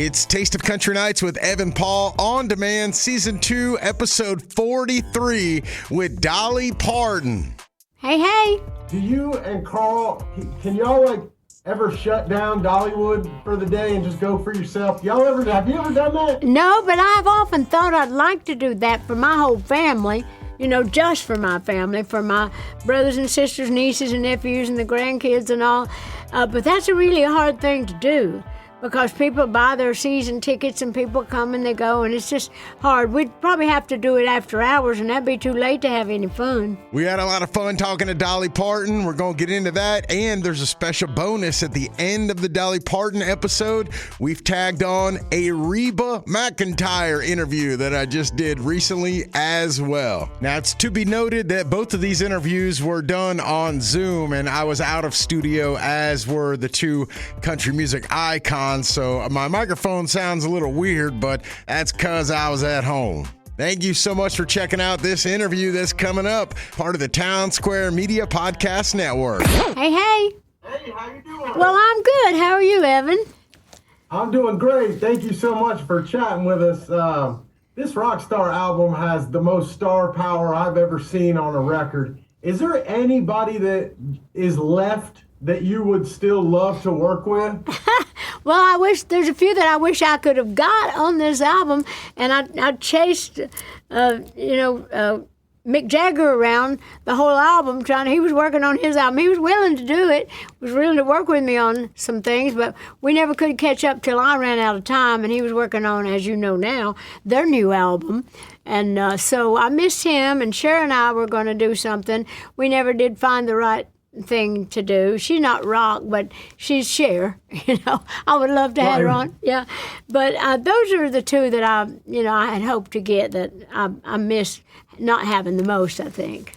It's Taste of Country Nights with Evan Paul on demand, season 2, episode 43 with Dolly Parton. Hey. Do you and Carl, can y'all ever shut down Dollywood for the day and just go for yourself? Have you ever done that? No, but I've often thought I'd like to do that for my whole family. Just for my family, for my brothers and sisters, nieces and nephews and the grandkids and all. But that's a really hard thing to do, because people buy their season tickets and people come and they go, and it's just hard. We'd probably have to do it after hours, and that'd be too late to have any fun. We had a lot of fun talking to Dolly Parton. We're going to get into that, and there's a special bonus at the end of the Dolly Parton episode. We've tagged on a Reba McEntire interview that I just did recently as well. Now, it's to be noted that both of these interviews were done on Zoom, and I was out of studio, as were the two country music icons. So my microphone sounds a little weird, but that's because I was at home. Thank you so much for checking out this interview that's coming up, part of the Town Square Media Podcast Network. Hey. Hey, how you doing? Well, I'm good. How are you, Evan? I'm doing great. Thank you so much for chatting with us. This Rockstar album has the most star power I've ever seen on a record. Is there anybody that is left that you would still love to work with? Well, there's a few that I wish I could have got on this album, and I chased, Mick Jagger around the whole album, he was working on his album. He was willing to do it, was willing to work with me on some things, but we never could catch up till I ran out of time, and he was working on, as you know now, their new album. And so I missed him, and Cher and I were going to do something. We never did find the right thing to do. She's not rock, but she's Cher. I would love to have her on. Yeah, but those are the two that I had hoped to get that I missed not having the most, I think.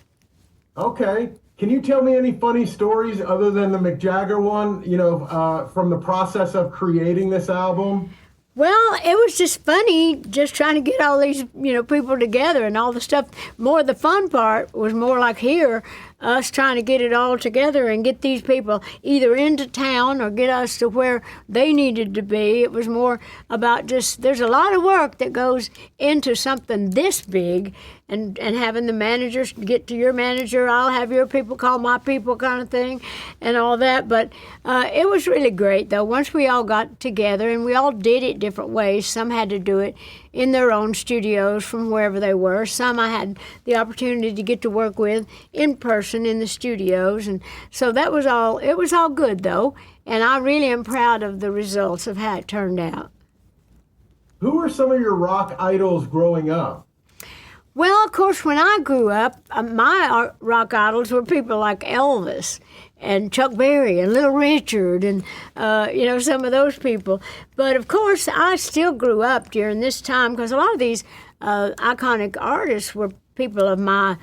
Okay. Can you tell me any funny stories other than the Mick Jagger one, from the process of creating this album? Well, it was just funny just trying to get all these, people together and all the stuff. More the fun part was more like here, us trying to get it all together and get these people either into town or get us to where they needed to be. It was more about there's a lot of work that goes into something this big, and having the managers get to your manager, I'll have your people call my people kind of thing and all that. But it was really great, though, once we all got together, and we all did it different ways. Some had to do it in their own studios from wherever they were. Some I had the opportunity to get to work with in person in the studios. And so it was all good, though. And I really am proud of the results of how it turned out. Who were some of your rock idols growing up? Well, of course, when I grew up, my rock idols were people like Elvis and Chuck Berry and Little Richard and, some of those people. But, of course, I still grew up during this time because a lot of these iconic artists were people of my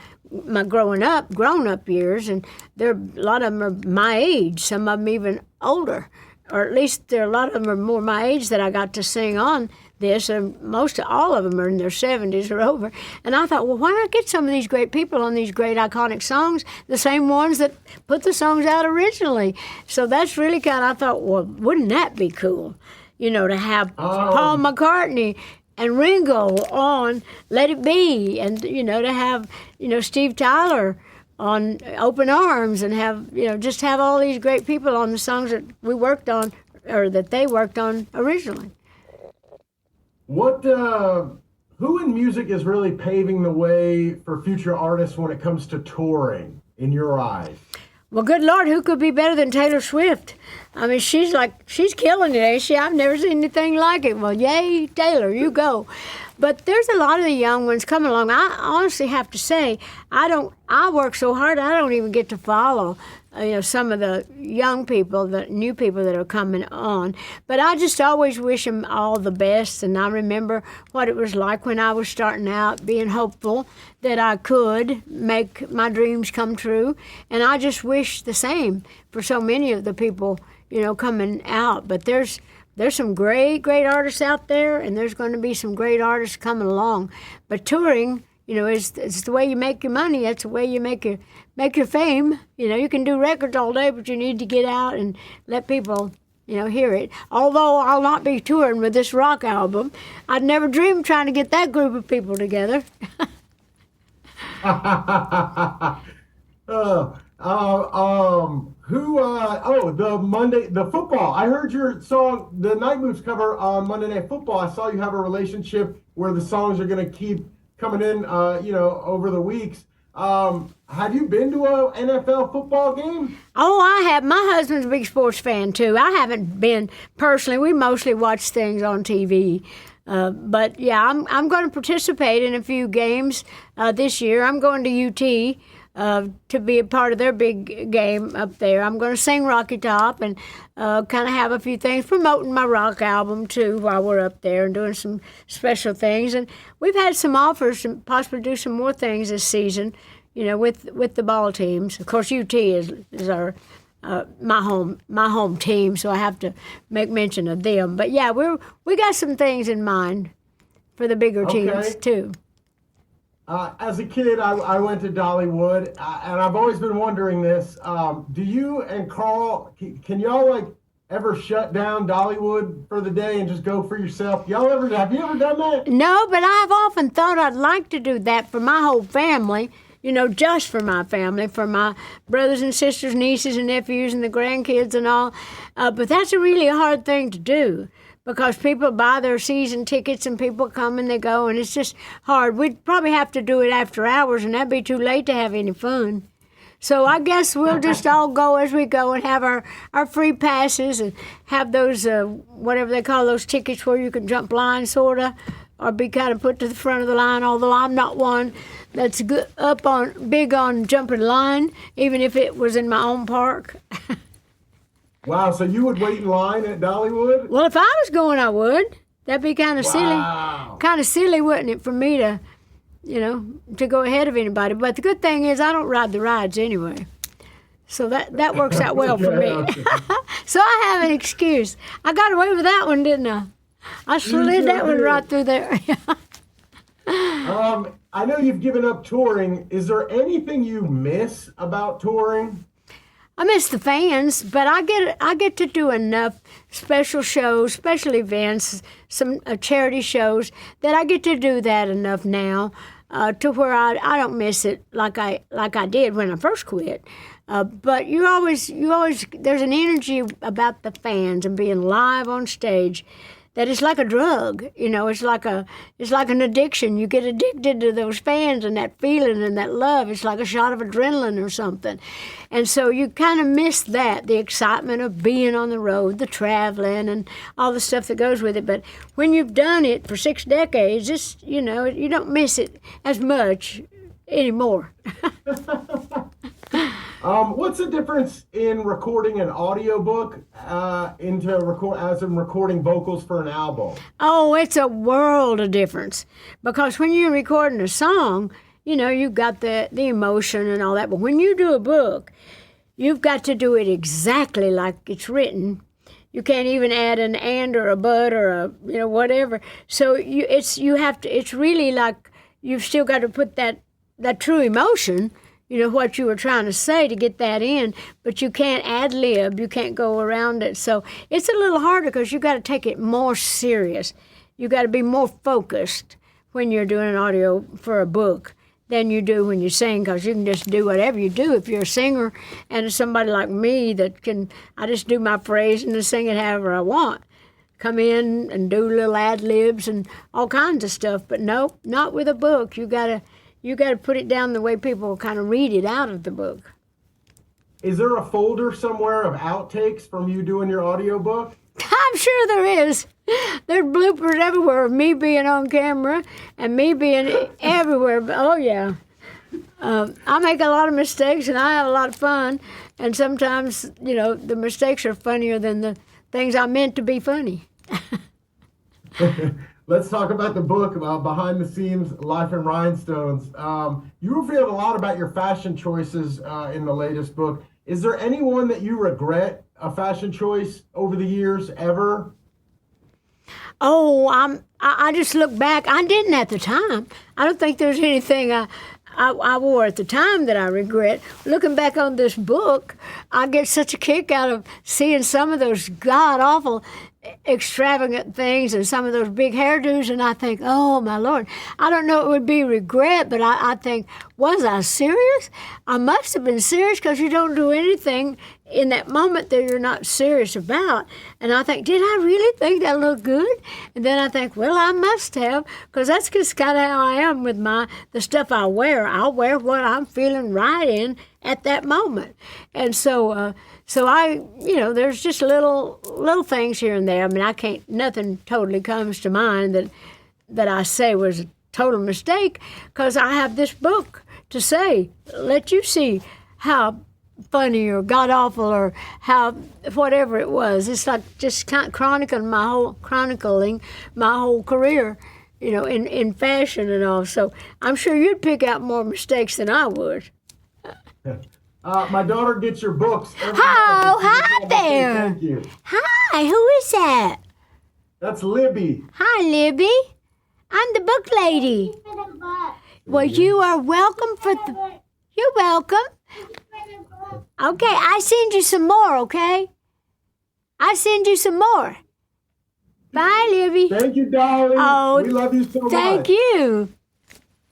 grown up years, and a lot of them are my age, some of them even older, or at least a lot of them are more my age that I got to sing on this, and all of them are in their 70s or over. And I thought, well, why not get some of these great people on these great iconic songs, the same ones that put the songs out originally? So that's really I thought, well, wouldn't that be cool, to have Paul McCartney and Ringo on Let It Be, and, to have, Steve Tyler on Open Arms, and have, just have all these great people on the songs that we worked on, or that they worked on originally. Who in music is really paving the way for future artists when it comes to touring, in your eyes? Well, good Lord, who could be better than Taylor Swift? I mean, she's killing it, ain't she? I've never seen anything like it. Well, yay, Taylor, you go. But there's a lot of the young ones coming along. I honestly have to say, I work so hard, I don't even get to follow some of the young people, the new people that are coming on. But I just always wish them all the best. And I remember what it was like when I was starting out, being hopeful that I could make my dreams come true. And I just wish the same for so many of the people, coming out. But there's some great, great artists out there, and there's going to be some great artists coming along. But touring, it's the way you make your money. That's the way you make your fame. You can do records all day, but you need to get out and let people hear it. Although I'll not be touring with this rock album, I'd never dreamed trying to get that group of people together. The football. I heard your song, the Night Moves cover on Monday Night Football. I saw you have a relationship where the songs are going to keep coming in, over the weeks. Have you been to a NFL football game? Oh, I have. My husband's a big sports fan, too. I haven't been personally. We mostly watch things on TV. But, yeah, I'm going to participate in a few games this year. I'm going to UT to be a part of their big game up there. I'm going to sing Rocky Top and kind of have a few things, promoting my rock album, too, while we're up there and doing some special things. And we've had some offers to possibly do some more things this season, with the ball teams. Of course, UT is our my home team, so I have to make mention of them. But yeah, we got some things in mind for the bigger teams too. As a kid, I went to Dollywood, and I've always been wondering this. Do you and Carl, can y'all ever shut down Dollywood for the day and just go for yourself? Have you ever done that? No, but I've often thought I'd like to do that for my whole family. Just for my family, for my brothers and sisters, nieces and nephews and the grandkids and all. But that's a really hard thing to do because people buy their season tickets and people come and they go, and it's just hard. We'd probably have to do it after hours, and that'd be too late to have any fun. So I guess we'll just all go as we go and have our free passes and have those, whatever they call those tickets where you can jump line, sort of, or be kind of put to the front of the line, although I'm not one that's big on jumping line, even if it was in my own park. Wow, so you would wait in line at Dollywood? Well, if I was going, I would. That'd be kind of silly. Kind of silly, wouldn't it, for me to, to go ahead of anybody. But the good thing is I don't ride the rides anyway. So that works out well for me. So I have an excuse. I got away with that one, didn't I? I slid that one right through there. I know you've given up touring. Is there anything you miss about touring? I miss the fans, but I get to do enough special shows, special events, some charity shows that I get to do that enough now to where I don't miss it like I did when I first quit. But you always there's an energy about the fans and being live on stage that it's like a drug, it's like an addiction. You get addicted to those fans and that feeling and that love. It's like a shot of adrenaline or something. And so you kind of miss that, the excitement of being on the road, the traveling and all the stuff that goes with it. But when you've done it for 6 decades, it's, you don't miss it as much anymore. What's the difference in recording an audiobook as in recording vocals for an album? Oh, it's a world of difference. Because when you're recording a song, you've got the emotion and all that. But when you do a book, you've got to do it exactly like it's written. You can't even add an and or a but or a whatever. So it's really like you've still got to put that true emotion, what you were trying to say to get that in, but you can't ad-lib, you can't go around it. So it's a little harder because you got to take it more serious. You got to be more focused when you're doing an audio for a book than you do when you sing, because you can just do whatever you do. If you're a singer and somebody like me I just do my phrase and just sing it however I want. Come in and do little ad-libs and all kinds of stuff, but no, not with a book. You got to put it down the way people kind of read it out of the book. Is there a folder somewhere of outtakes from you doing your audiobook? I'm sure there is. There's bloopers everywhere of me being on camera and me being everywhere. Oh, yeah. I make a lot of mistakes and I have a lot of fun. And sometimes, the mistakes are funnier than the things I meant to be funny. Let's talk about the book, Behind the Scenes, Life in Rhinestones. You revealed a lot about your fashion choices in the latest book. Is there anyone that you regret a fashion choice over the years ever? Oh, I just look back. I didn't at the time. I don't think there's anything I wore at the time that I regret. Looking back on this book, I get such a kick out of seeing some of those god-awful extravagant things and some of those big hairdos, and I think, oh my Lord, I don't know, it would be regret, but I think, was I serious? I must have been serious, because you don't do anything in that moment that you're not serious about. And I think, did I really think that looked good? And then I think, well, I must have, because that's just kind of how I am with the stuff I wear. I'll wear what I'm feeling right in at that moment. And so I, there's just little things here and there. I mean, nothing totally comes to mind that I say was a total mistake, because I have this book to say, let you see how funny or god awful or how whatever it was. It's like just chronicling my whole career, in fashion and all. So I'm sure you'd pick out more mistakes than I would. My daughter gets your books every month. Hi there. Thank you. Hi, who is that? That's Libby. Hi, Libby. I'm the book lady. Well, you are welcome You're welcome. Okay, I send you some more, okay? I send you some more. Bye, Libby. Thank you, Dolly. Oh, we love you so much. Thank you.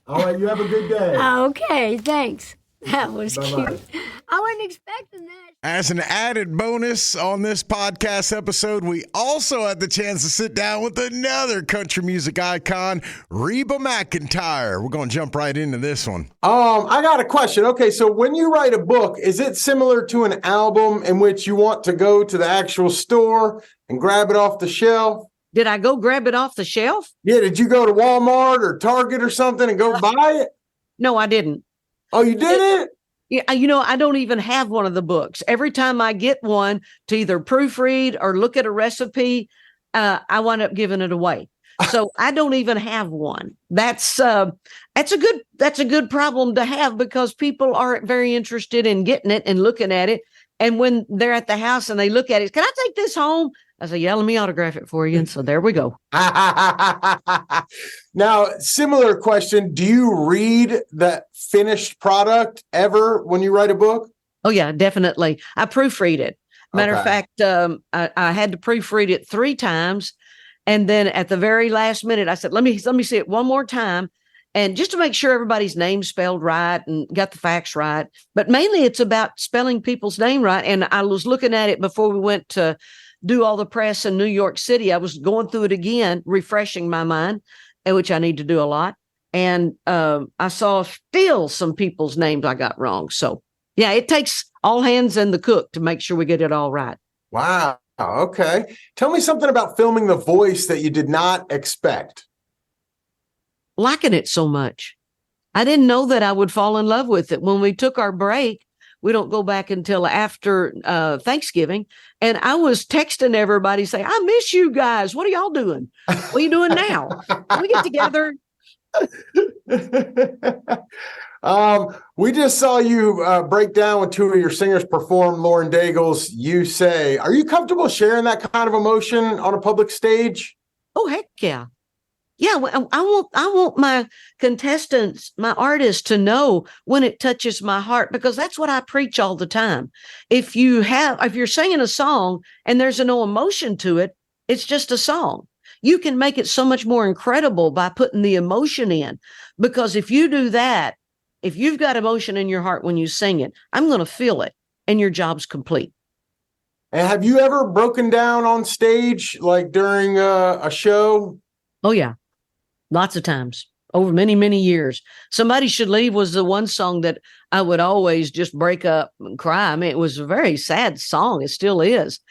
All right, you have a good day. Okay, thanks. That was Bye-bye. cute. I wasn't expecting that. As an added bonus on this podcast episode, we also had the chance to sit down with another country music icon, Reba McEntire. We're going to jump right into this one. I got a question. Okay, so when you write a book, is it similar to an album in which you want to go to the actual store and grab it off the shelf? Did I go grab it off the shelf? Yeah, did you go to Walmart or Target or something and go buy it? No, I didn't. Oh, you did it? Yeah, I don't even have one of the books. Every time I get one to either proofread or look at a recipe, I wind up giving it away. So I don't even have one. That's a good problem to have, because people aren't very interested in getting it and looking at it. And when they're at the house and they look at it, can I take this home? I say, yeah, let me autograph it for you. And so there we go. Now, similar question. Do you read the finished product ever when you write a book? Oh, yeah, definitely. I proofread it. Matter of fact, I had to proofread it 3 times. And then at the very last minute, I said, let me see it one more time. And just to make sure everybody's name's spelled right and got the facts right. But mainly it's about spelling people's name right. And I was looking at it before we went to do all the press in New York City. I was going through it again, refreshing my mind, which I need to do a lot. And I saw still some people's names I got wrong. So, yeah, it takes all hands and the cook to make sure we get it all right. Wow. Okay. Tell me something about filming the voice that you did not expect. Liking it so much. I didn't know that I would fall in love with it. When we took our break, we don't go back until after Thanksgiving. And I was texting everybody saying, I miss you guys. What are y'all doing? What are you doing now? Can we get together? We just saw you break down with 2 of your singers perform Lauren Daigle's You Say. Are you comfortable sharing that kind of emotion on a public stage? Oh, heck yeah. Yeah, I want my contestants, my artists, to know when it touches my heart, because that's what I preach all the time. If you're singing a song and there's no emotion to it, it's just a song. You can make it so much more incredible by putting the emotion in, because if you do that, if you've got emotion in your heart when you sing it, I'm going to feel it, and your job's complete. And have you ever broken down on stage, like during a show? Oh, yeah. Lots of times over many, many years. Somebody Should Leave was the one song that I would always just break up and cry. I mean, it was a very sad song. It still is.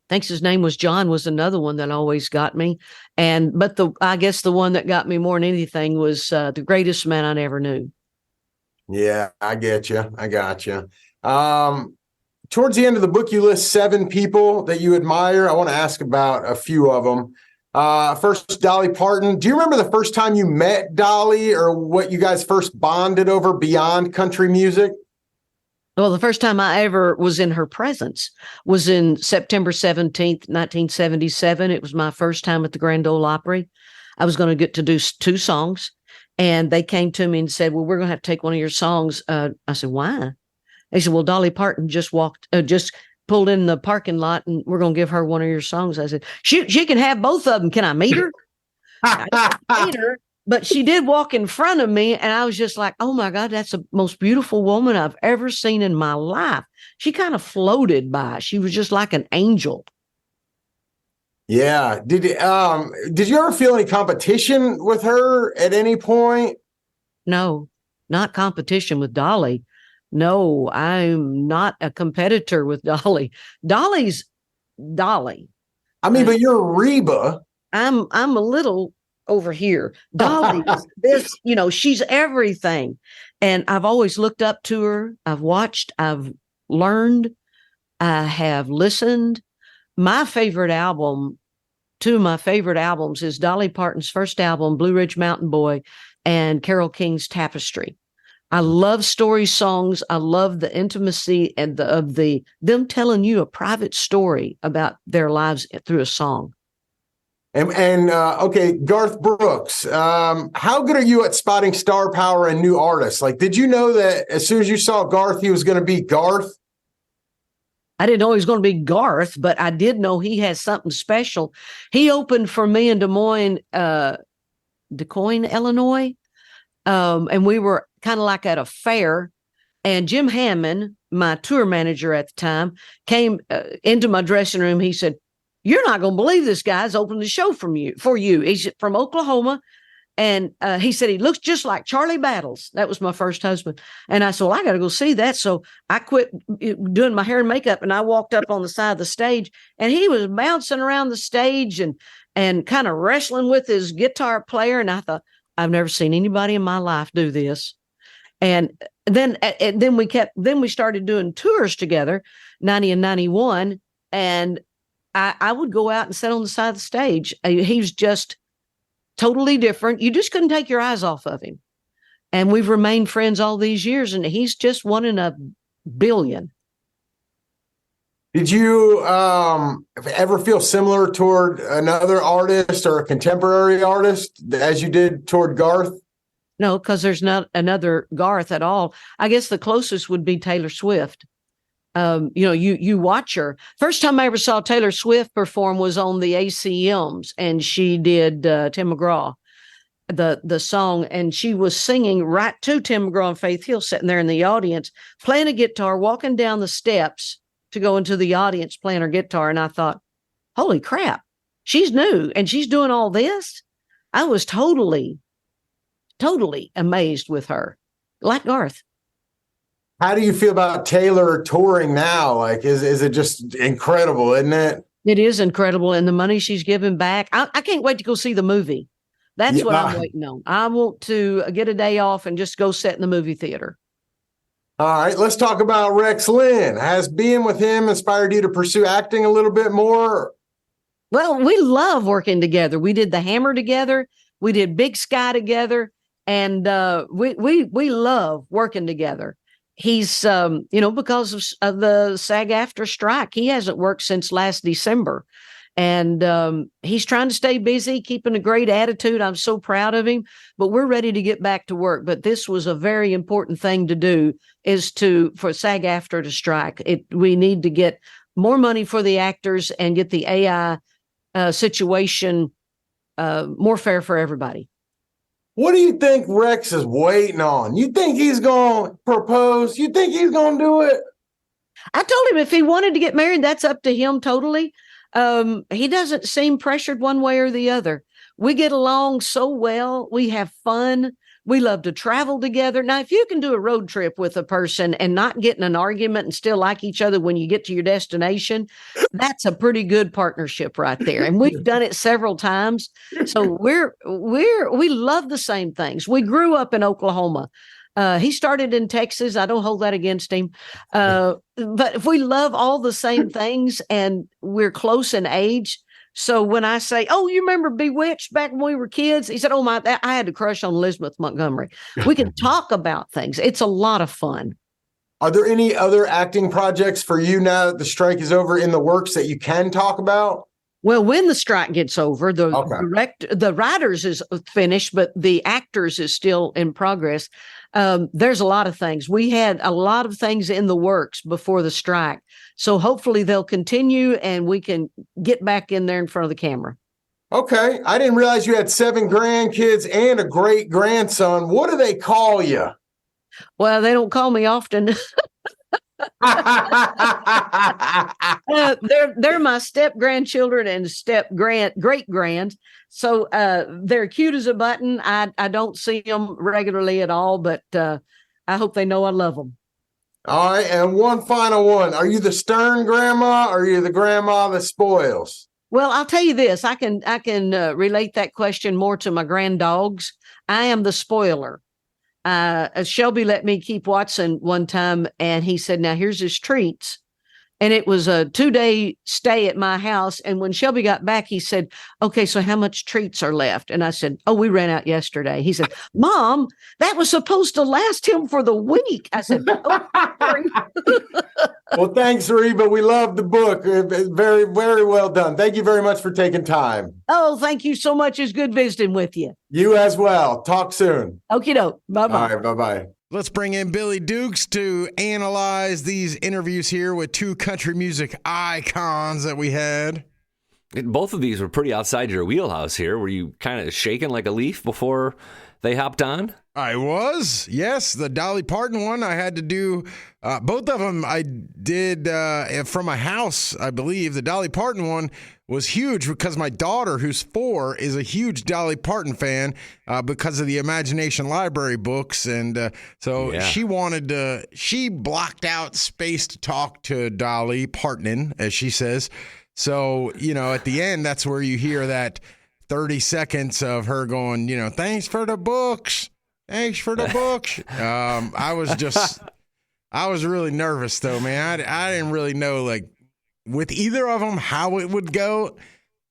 Thinks his name was John was another one that always got me. But I guess the one that got me more than anything was The Greatest Man I Never Knew. Yeah, I get you. I got you. Towards the end of the book, you list 7 people that you admire. I want to ask about a few of them. First, Dolly Parton. Do you remember the first time you met Dolly, or what you guys first bonded over beyond country music? Well, the first time I ever was in her presence was in September 17th, 1977. It was my first time at the Grand Ole Opry. I was going to get to do 2 songs. And they came to me and said, well, we're going to have to take one of your songs. I said, why? They said, well, Dolly Parton just pulled in the parking lot and we're going to give her one of your songs. I said, she can have both of them. Can I meet her? I didn't meet her, but she did walk in front of me. And I was just like, oh my God, that's the most beautiful woman I've ever seen in my life. She kind of floated by. She was just like an angel. Yeah. Did you ever feel any competition with her at any point? No, not competition with Dolly. No, I'm not a competitor with Dolly. Dolly's Dolly. I mean, but you're Reba. I'm a little over here. Dolly is this, she's everything. And I've always looked up to her. I've watched, I've learned, I have listened. My favorite album, two of my favorite albums is Dolly Parton's first album, Blue Ridge Mountain Boy, and Carole King's Tapestry. I love story songs. I love the intimacy and them telling you a private story about their lives through a song. And okay, Garth Brooks. How good are you at spotting star power and new artists? Like, did you know that as soon as you saw Garth, he was going to be Garth? I didn't know he was going to be Garth, but I did know he has something special. He opened for me in Des Moines, Illinois. And we were kind of like at a fair, and Jim Hammond, my tour manager at the time, came into my dressing room. He said, "You're not going to believe this guy's opened the show for you. He's from Oklahoma." And he said, he looks just like Charlie Battles. That was my first husband. And I said, well, I got to go see that. So I quit doing my hair and makeup, and I walked up on the side of the stage, and he was bouncing around the stage and kind of wrestling with his guitar player. And I thought, I've never seen anybody in my life do this. And then we started doing tours together, 90 and 91. And I would go out and sit on the side of the stage. He was just totally different. You just couldn't take your eyes off of him. And we've remained friends all these years, and he's just one in a billion. Did you ever feel similar toward another artist or a contemporary artist as you did toward Garth? No, because there's not another Garth at all. I guess the closest would be Taylor Swift. You watch her. First time I ever saw Taylor Swift perform was on the ACMs, and she did Tim McGraw, the song, and she was singing right to Tim McGraw and Faith Hill, sitting there in the audience, playing a guitar, walking down the steps to go into the audience playing her guitar. And I thought, holy crap, she's new and she's doing all this. I was totally amazed with her, like Garth. How do you feel about Taylor touring now? Like, is it just incredible, isn't it? It is incredible. And the money she's giving back. I can't wait to go see the movie. That's what I'm waiting on. I want to get a day off and just go sit in the movie theater. All right, let's talk about Rex Linn. Has being with him inspired you to pursue acting a little bit more? Well, we love working together. We did The Hammer together. We did Big Sky together. And we love working together. He's, because of the SAG-AFTRA strike, he hasn't worked since last December. And he's trying to stay busy, keeping a great attitude. I'm so proud of him, but we're ready to get back to work. But this was a very important thing to do, is for SAG-AFTRA to strike. We need to get more money for the actors and get the AI situation more fair for everybody. What do you think Rex is waiting on? You think he's going to propose? You think he's going to do it? I told him if he wanted to get married, that's up to him totally. He doesn't seem pressured one way or the other. We get along so well. We have fun. We love to travel together. Now, if you can do a road trip with a person and not get in an argument and still like each other when you get to your destination, that's a pretty good partnership right there. And we've done it several times. So we love the same things. We grew up in Oklahoma. He started in Texas. I don't hold that against him. But if we love all the same things and we're close in age. So when I say, oh, you remember Bewitched back when we were kids? He said, oh, I had a crush on Elizabeth Montgomery. We can talk about things. It's a lot of fun. Are there any other acting projects for you now that the strike is over in the works that you can talk about? Well, when the strike gets over, Okay. the writers is finished, but the actors is still in progress. There's a lot of things. We had a lot of things in the works before the strike. So hopefully they'll continue and we can get back in there in front of the camera. Okay. I didn't realize you had 7 grandkids and a great grandson. What do they call you? Well, they don't call me often. They're my step grandchildren and great grand. So they're cute as a button. I don't see them regularly at all, but I hope they know I love them. All right, and one final one. Are you the stern grandma or are you the grandma that spoils? Well, I'll tell you this. I can relate that question more to my grand dogs. I am the spoiler. Shelby let me keep Watson one time, and he said, now here's his treats. And it was a 2-day stay at my house. And when Shelby got back, he said, okay, so how much treats are left? And I said, oh, we ran out yesterday. He said, Mom, that was supposed to last him for the week. I said, oh, sorry. Well, thanks, Reba. We love the book. Very, very well done. Thank you very much for taking time. Oh, thank you so much. It's good visiting with you. You as well. Talk soon. Okie doke. Bye-bye. All right, bye-bye. Let's bring in Billy Dukes to analyze these interviews here with 2 country music icons that we had. Both of these were pretty outside your wheelhouse here. Were you kind of shaking like a leaf before they hopped on? I was, yes. The Dolly Parton one, I had to do both of them. I did from my house, I believe. The Dolly Parton one was huge because my daughter, who's 4, is a huge Dolly Parton fan because of the Imagination Library books. And so she blocked out space to talk to Dolly Parton, as she says. So, at the end, that's where you hear that 30 seconds of her going, thanks for the books. Thanks for the books. I was really nervous though, man. I didn't really know with either of them how it would go.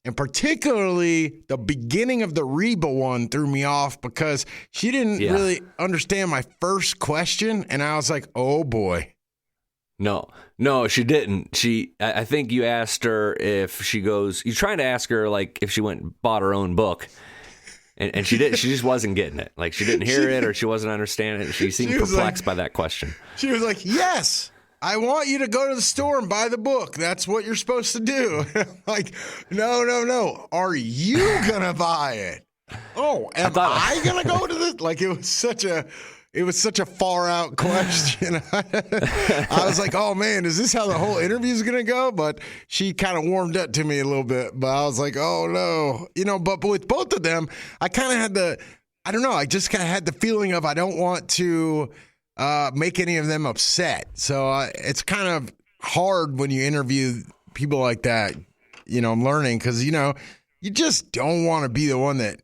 And particularly the beginning of the Reba one threw me off because she didn't really understand my first question. And I was like, oh boy. No, she didn't. I think you asked her if you're trying to ask her if she went and bought her own book. And she didn't. She just wasn't getting it. She didn't hear it, or she wasn't understanding it. She seemed perplexed by that question. She was like, "Yes, I want you to go to the store and buy the book. That's what you're supposed to do." Like, no. Are you gonna buy it? Oh, am I gonna go to this? It was such a far out question. I was like, oh man, is this how the whole interview is going to go? But she kind of warmed up to me a little bit, but I was like, oh no, but with both of them, I kind of had I just kind of had the feeling of, I don't want to make any of them upset. So it's kind of hard when you interview people like that, I'm learning because, you just don't want to be the one that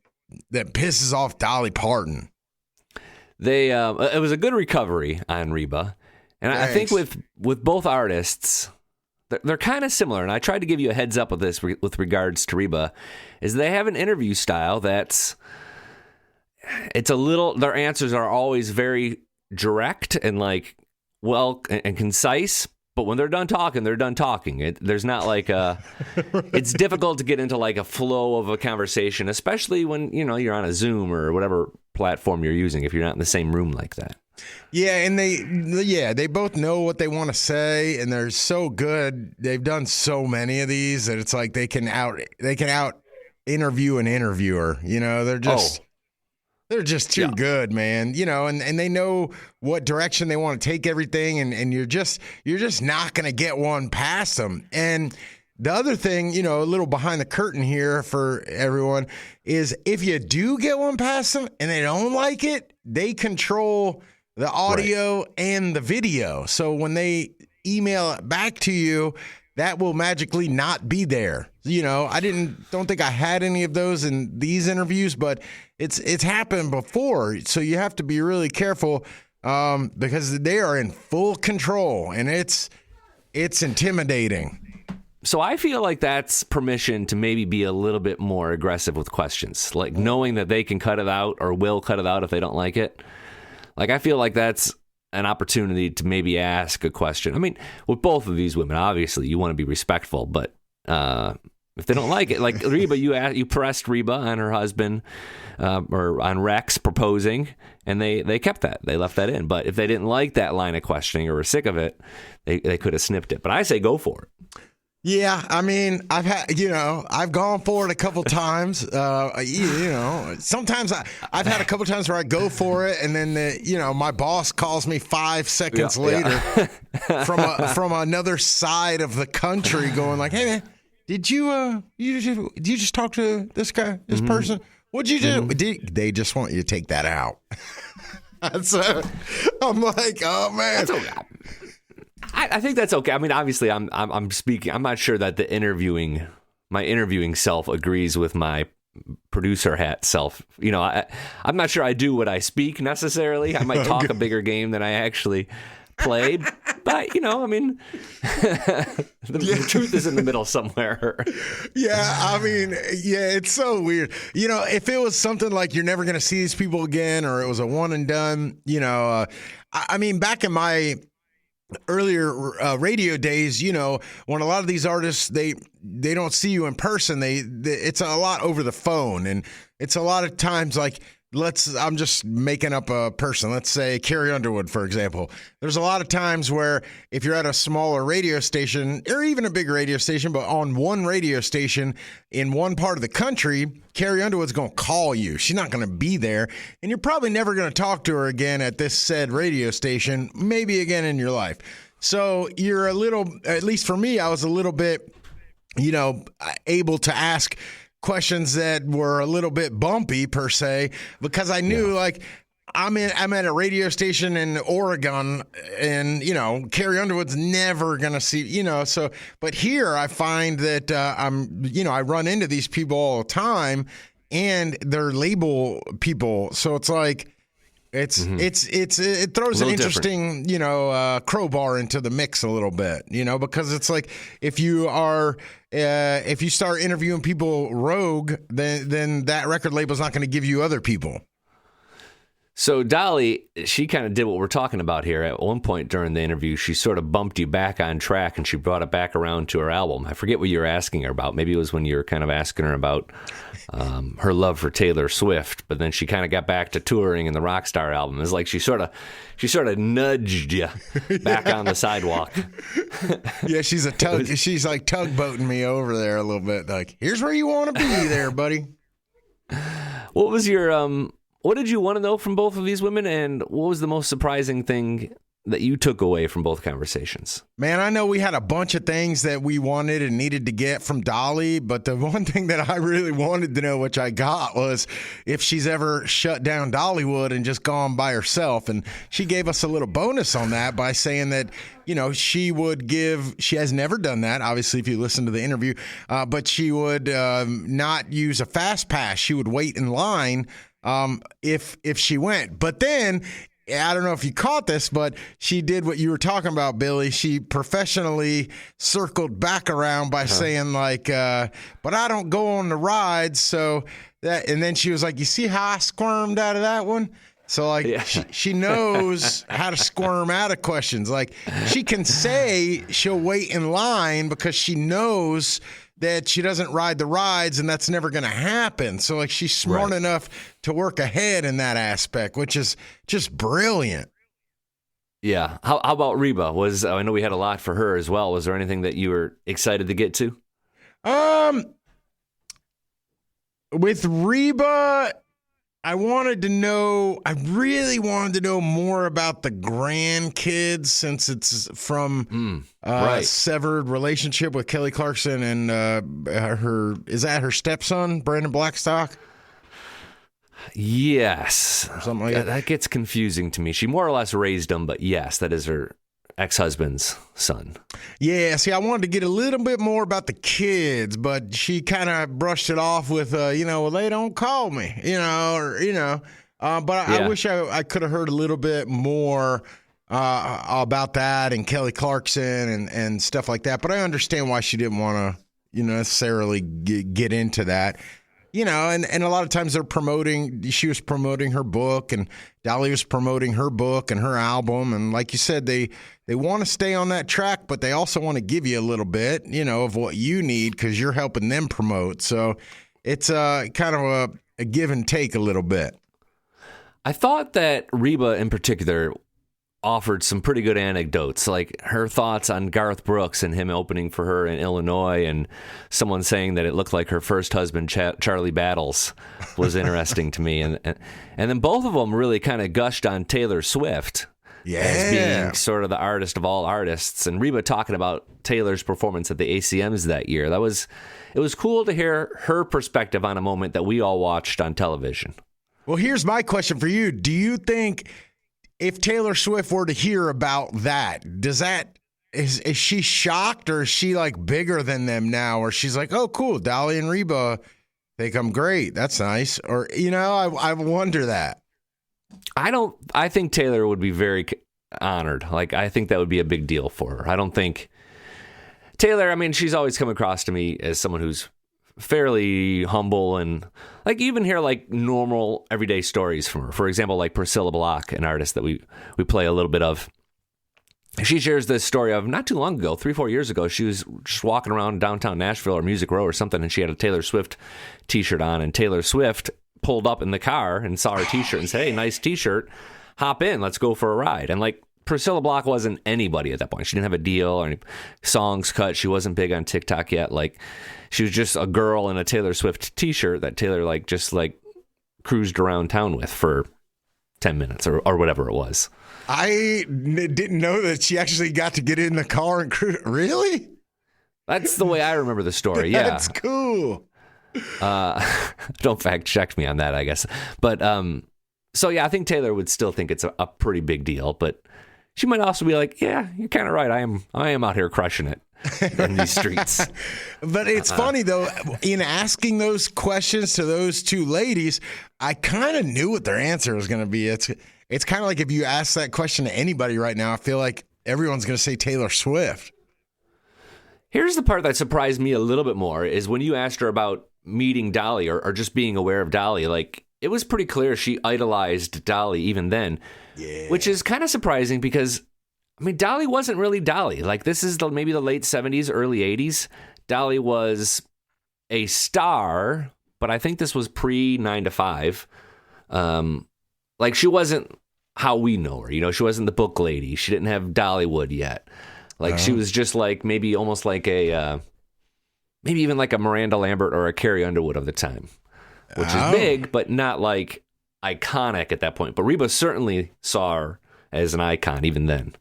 pisses off Dolly Parton. It was a good recovery on Reba, and I think with both artists, they're kind of similar. And I tried to give you a heads up with this with regards to Reba, is they have an interview style their answers are always very direct and and concise. But when they're done talking, they're done talking. There's not it's difficult to get into a flow of a conversation, especially when, you're on a Zoom or whatever platform you're using, if you're not in the same room like that. Yeah. And they both know what they want to say, and they're so good. They've done so many of these that it's like they can out interview an interviewer, they're just too good, man. And they know what direction they want to take everything, and you're just not going to get one past them. And the other thing, a little behind the curtain here for everyone, is if you do get one past them and they don't like it, they control the audio and the video. So when they email it back to you, that will magically not be there. I don't think I had any of those in these interviews, but it's happened before. So you have to be really careful because they are in full control, and it's intimidating. So I feel like that's permission to maybe be a little bit more aggressive with questions, knowing that they can cut it out or will cut it out if they don't like it. I feel like that's an opportunity to maybe ask a question. I mean, with both of these women, obviously you want to be respectful, but If they don't like it, like Reba, you pressed Reba on her husband or on Rex proposing, and they kept that. They left that in. But if they didn't like that line of questioning or were sick of it, they could have snipped it. But I say go for it. Yeah, I mean, I've gone for it a couple times. Sometimes I've had a couple times where I go for it, and then my boss calls me 5 seconds later from another side of the country, going like, "Hey man, did you just talk to this guy, this person? What'd you do?" They just want you to take that out. So I'm like, oh man. That's okay. I think that's okay. I mean, obviously, I'm speaking. I'm not sure that my interviewing self agrees with my producer hat self. I'm not sure I do what I speak necessarily. I might talk a bigger game than I actually play. But I mean, the truth is in the middle somewhere. Yeah, I mean, it's so weird. If it was something like you're never going to see these people again, or it was a one and done. I mean, back in my earlier radio days, when a lot of these artists they don't see you in person, it's a lot over the phone, and it's a lot of times like I'm just making up a person. Let's say Carrie Underwood, for example. There's a lot of times where if you're at a smaller radio station or even a big radio station, but on one radio station in one part of the country, Carrie Underwood's going to call you. She's not going to be there, and you're probably never going to talk to her again at this said radio station, maybe again in your life. So you're at least for me, I was a little bit, able to ask questions that were a little bit bumpy per se, because I knew like I'm at a radio station in Oregon, and Carrie Underwood's never gonna see, so but here I find that I run into these people all the time, and they're label people, so it's like it throws an interesting crowbar into the mix a little bit, because it's like if you start interviewing people rogue, then that record label's not going to give you other people. So Dolly, she kind of did what we're talking about here. At one point during the interview, she sort of bumped you back on track, and she brought it back around to her album. I forget what you were asking her about. Maybe it was when you were kind of asking her about her love for Taylor Swift, but then she kind of got back to touring and the Rockstar album. It's like she sort of nudged you back on the sidewalk. Yeah, she's like tugboating me over there a little bit. Like, here's where you want to be there, buddy. What was your what did you want to know from both of these women, and what was the most surprising thing that you took away from both conversations? Man, I know we had a bunch of things that we wanted and needed to get from Dolly, but the one thing that I really wanted to know, which I got, was if she's ever shut down Dollywood and just gone by herself. And she gave us a little bonus on that by saying that, she has never done that, obviously, if you listen to the interview, but she would not use a fast pass. She would wait in line if she went. But then, I don't know if you caught this, but she did what you were talking about, Billy. She professionally circled back around by saying like, but I don't go on the rides. So that, and then she was like, you see how I squirmed out of that one? So like she knows how to squirm out of questions. Like she can say she'll wait in line because she knows that she doesn't ride the rides, and that's never going to happen. So like she's smart enough to work ahead in that aspect, which is just brilliant. Yeah. How about Reba? I know we had a lot for her as well. Was there anything that you were excited to get to? With Reba, I really wanted to know more about the grandkids, since it's from severed relationship with Kelly Clarkson and is that her stepson, Brandon Blackstock? Yes. Something like that. That gets confusing to me. She more or less raised him, but yes, that is her ex-husband's son. Yeah, see, I wanted to get a little bit more about the kids, but she kind of brushed it off with, well, they don't call me, but I wish I could have heard a little bit more about that and Kelly Clarkson and stuff like that. But I understand why she didn't want to, necessarily get into that. and a lot of times she was promoting her book, and Dolly was promoting her book and her album. And like you said, they want to stay on that track, but they also want to give you a little bit, of what you need because you're helping them promote. So it's kind of a give and take a little bit. I thought that Reba in particular offered some pretty good anecdotes, like her thoughts on Garth Brooks and him opening for her in Illinois, and someone saying that it looked like her first husband, Charlie Battles, was interesting to me. And then both of them really kind of gushed on Taylor Swift as being sort of the artist of all artists. And Reba talking about Taylor's performance at the ACMs that year. It was cool to hear her perspective on a moment that we all watched on television. Well, here's my question for you. Do you think if Taylor Swift were to hear about that, is she shocked, or is she like bigger than them now? Or she's like, oh, cool, Dolly and Reba think I'm great. That's nice. Or, I wonder that. I think Taylor would be very honored. Like, I think that would be a big deal for her. I don't think Taylor, she's always come across to me as someone who's fairly humble, and like you even hear like normal everyday stories from her. For example, like Priscilla Block, an artist that we play a little bit of. She shares this story of not too long ago, 3-4 years ago. She was just walking around downtown Nashville or Music Row or something, and she had a Taylor Swift t-shirt on, and Taylor Swift pulled up in the car and saw her t-shirt and said, hey, nice t-shirt, hop in, let's go for a ride. And like Priscilla Block wasn't anybody at that point. She didn't have a deal or any songs cut. She wasn't big on TikTok yet. Like, she was just a girl in a Taylor Swift t-shirt that Taylor just cruised around town with for 10 minutes or whatever it was. I didn't know that she actually got to get in the car and cruise. Really? That's the way I remember the story. Yeah. That's cool. Don't fact check me on that, I guess. But so yeah, I think Taylor would still think it's a pretty big deal, but she might also be like, yeah, you're kind of right. I am out here crushing it in these streets. But it's funny, though, in asking those questions to those two ladies, I kind of knew what their answer was going to be. It's kind of like if you ask that question to anybody right now, I feel like everyone's going to say Taylor Swift. Here's the part that surprised me a little bit more is when you asked her about meeting Dolly or just being aware of Dolly, like it was pretty clear she idolized Dolly even then, which is kind of surprising because Dolly wasn't really Dolly. Like, this is maybe the late 70s, early 80s. Dolly was a star, but I think this was pre 9 to 5. Like, she wasn't how we know her. She wasn't the book lady. She didn't have Dollywood yet. Like, she was just like maybe almost like maybe even like a Miranda Lambert or a Carrie Underwood of the time, which is big, but not like iconic at that point. But Reba certainly saw her as an icon even then.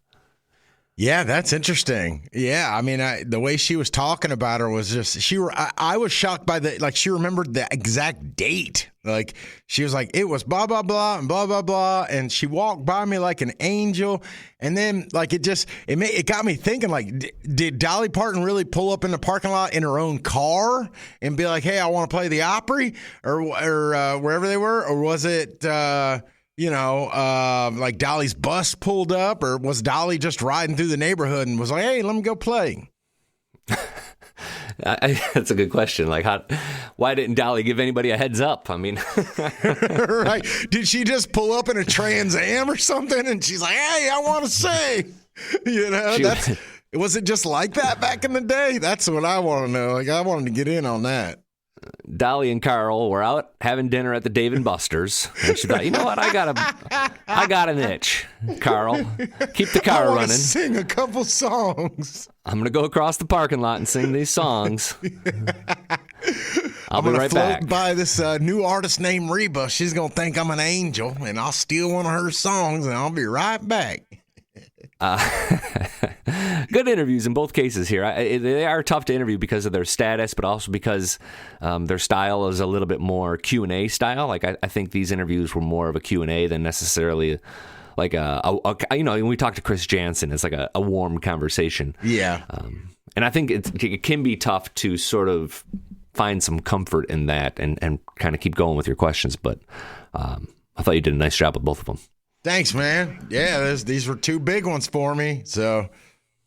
Yeah, that's interesting. Yeah, the way she was talking about her was just I was shocked by she remembered the exact date. Like, she was like, it was blah blah blah and blah blah blah, and she walked by me like an angel. And then it got me thinking, like, did Dolly Parton really pull up in the parking lot in her own car and be like, hey, I want to play the Opry or wherever they were, or was it like Dolly's bus pulled up, or was Dolly just riding through the neighborhood and was like, hey, let me go play? That's a good question. Like, why didn't Dolly give anybody a heads up? Right. Did she just pull up in a Trans Am or something? And she's like, hey, I want to say, was it just like that back in the day? That's what I want to know. Like, I wanted to get in on that. Dolly and Carl were out having dinner at the Dave & Buster's, and she thought, you know what, I got an itch, Carl. Keep the car running. Sing a couple songs. I'm gonna go across the parking lot and sing these songs. I'll be right back. Float by this new artist named Reba. She's gonna think I'm an angel, and I'll steal one of her songs, and I'll be right back. Good interviews in both cases here. They are tough to interview because of their status, but also because their style is a little bit more Q&A style. Like, I think these interviews were more of a Q&A than necessarily like when we talk to Chris Jansen, it's like a warm conversation. Yeah. And I think it can be tough to sort of find some comfort in that and kind of keep going with your questions. But I thought you did a nice job with both of them. Thanks, man. Yeah, these were two big ones for me. So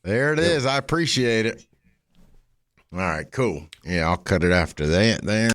there it is. I appreciate it. All right, cool. Yeah, I'll cut it after that.